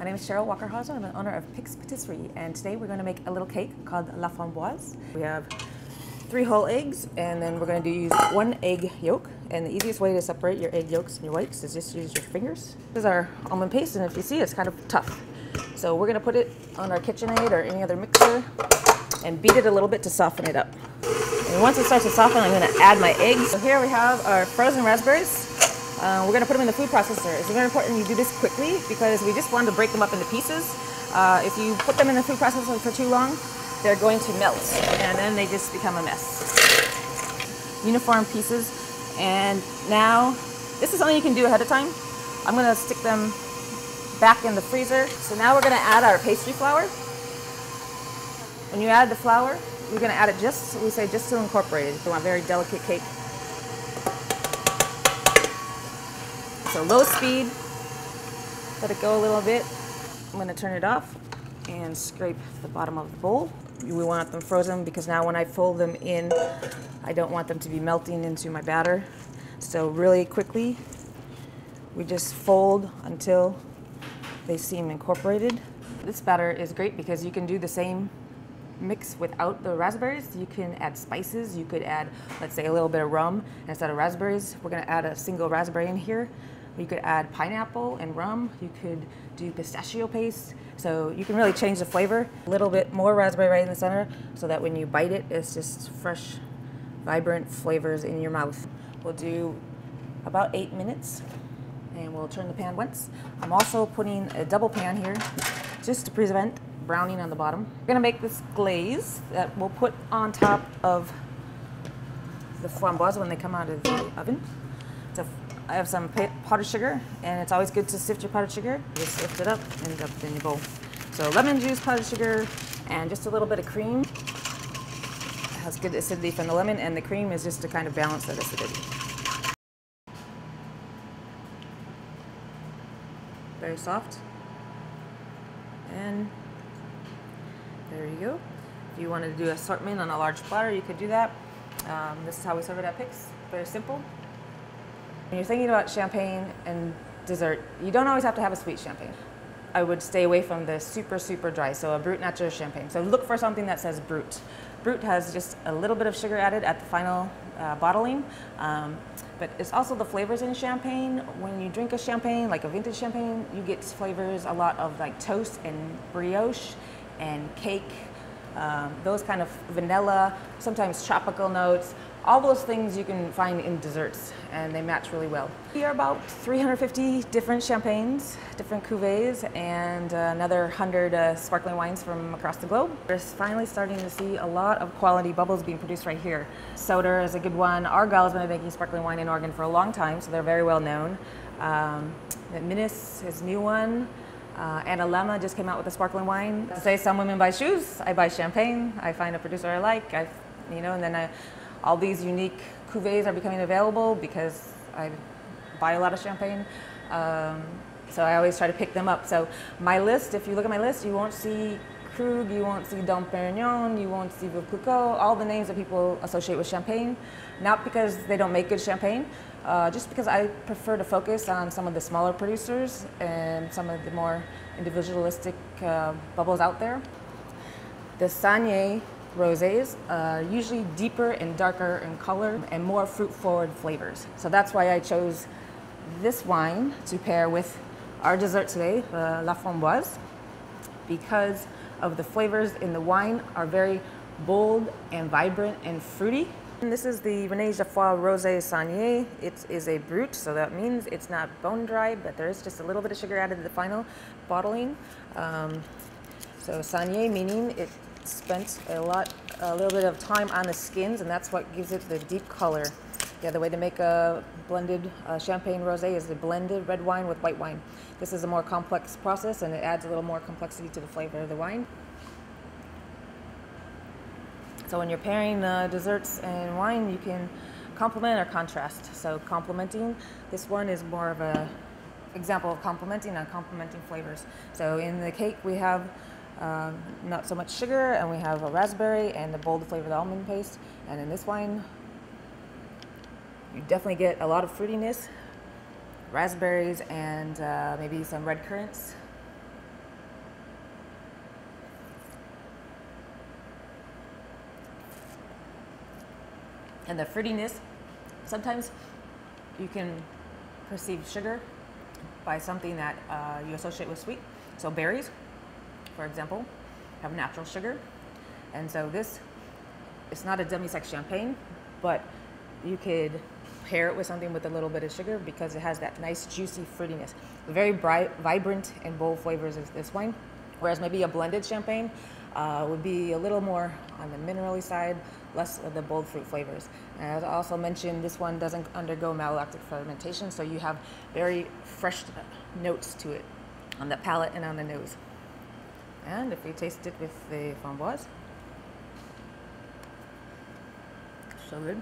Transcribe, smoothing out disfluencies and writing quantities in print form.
My name is Cheryl Wakerhauser. I'm the owner of Pix Patisserie, and today we're going to make a little cake called la framboise. We have 3 whole eggs, and then we're going to use 1 egg yolk. And the easiest way to separate your egg yolks and your whites is just use your fingers. This is our almond paste, and if you see, it's kind of tough. So we're going to put it on our KitchenAid or any other mixer and beat it a little bit to soften it up. And once it starts to soften, I'm going to add my eggs. So here we have our frozen raspberries. We're going to put them in the food processor. It's very important you do this quickly because we just want to break them up into pieces. If you put them in the food processor for too long, they're going to melt and then they just become a mess. Uniform pieces. And now, this is something you can do ahead of time. I'm going to stick them back in the freezer. So now we're going to add our pastry flour. When you add the flour, you're going to add it just to incorporate it. If you want a very delicate cake. So low speed, let it go a little bit. I'm going to turn it off and scrape the bottom of the bowl. We want them frozen because now when I fold them in, I don't want them to be melting into my batter. So really quickly, we just fold until they seem incorporated. This batter is great because you can do the same mix without the raspberries. You can add spices. You could add, let's say, a little bit of rum instead of raspberries. We're going to add a single raspberry in here. You could add pineapple and rum. You could do pistachio paste. So you can really change the flavor. A little bit more raspberry right in the center so that when you bite it, it's just fresh, vibrant flavors in your mouth. We'll do about 8 minutes and we'll turn the pan once. I'm also putting a double pan here just to prevent browning on the bottom. We're gonna make this glaze that we'll put on top of the framboise when they come out of the oven. So I have some powdered sugar, and it's always good to sift your powdered sugar. Just sift it up and dump it in your bowl. So lemon juice, powdered sugar, and just a little bit of cream. It has good acidity from the lemon, and the cream is just to kind of balance that acidity. Very soft. And there you go. If you wanted to do assortment on a large platter, you could do that. This is how we serve it at Pix. Very simple. When you're thinking about champagne and dessert, you don't always have to have a sweet champagne. I would stay away from the super, super dry, so a Brut Nature champagne. So look for something that says Brut. Brut has just a little bit of sugar added at the final bottling, but it's also the flavors in champagne. When you drink a champagne, like a vintage champagne, you get flavors a lot of like toast and brioche and cake, those kind of vanilla, sometimes tropical notes. All those things you can find in desserts, and they match really well. We are about 350 different champagnes, different cuvées, and another 100 sparkling wines from across the globe. We're finally starting to see a lot of quality bubbles being produced right here. Soda is a good one. Argyle has been making sparkling wine in Oregon for a long time, so they're very well known. Minas is a new one. Anna Lema just came out with a sparkling wine. To say some women buy shoes, I buy champagne. I find a producer I like, and then all these unique cuvées are becoming available because I buy a lot of champagne. So I always try to pick them up. So my list, if you look at my list, you won't see Krug, you won't see Dom Perignon, you won't see Veuve Clicquot, all the names that people associate with champagne. Not because they don't make good champagne, just because I prefer to focus on some of the smaller producers and some of the more individualistic bubbles out there. The Saignée rosés are usually deeper and darker in color and more fruit-forward flavors. So that's why I chose this wine to pair with our dessert today, la framboise, because of the flavors in the wine are very bold and vibrant and fruity. And this is the René Geoffroy Rosé Saignée. It is a brut, so that means it's not bone dry, but there is just a little bit of sugar added to the final bottling. So Saignée meaning it spent a little bit of time on the skins, and that's what gives it the deep color. Yeah, the way to make a blended champagne rosé is the blended red wine with white wine. This is a more complex process, and it adds a little more complexity to the flavor of the wine. So when you're pairing desserts and wine, you can complement or contrast. So complementing, this one is more of an example of complementing and complementing flavors. So in the cake we have not so much sugar, and we have a raspberry and the bold flavor of the almond paste. And in this wine, you definitely get a lot of fruitiness, raspberries, and maybe some red currants. And the fruitiness, sometimes you can perceive sugar by something that you associate with sweet. So berries, for example, have natural sugar. And so this, it's not a demi-sec champagne, but you could pair it with something with a little bit of sugar because it has that nice juicy fruitiness. Very bright, vibrant and bold flavors is this wine. Whereas maybe a blended champagne would be a little more on the minerally side, less of the bold fruit flavors. And as I also mentioned, this one doesn't undergo malolactic fermentation, so you have very fresh notes to it on the palate and on the nose. And if you taste it with the framboise, so good.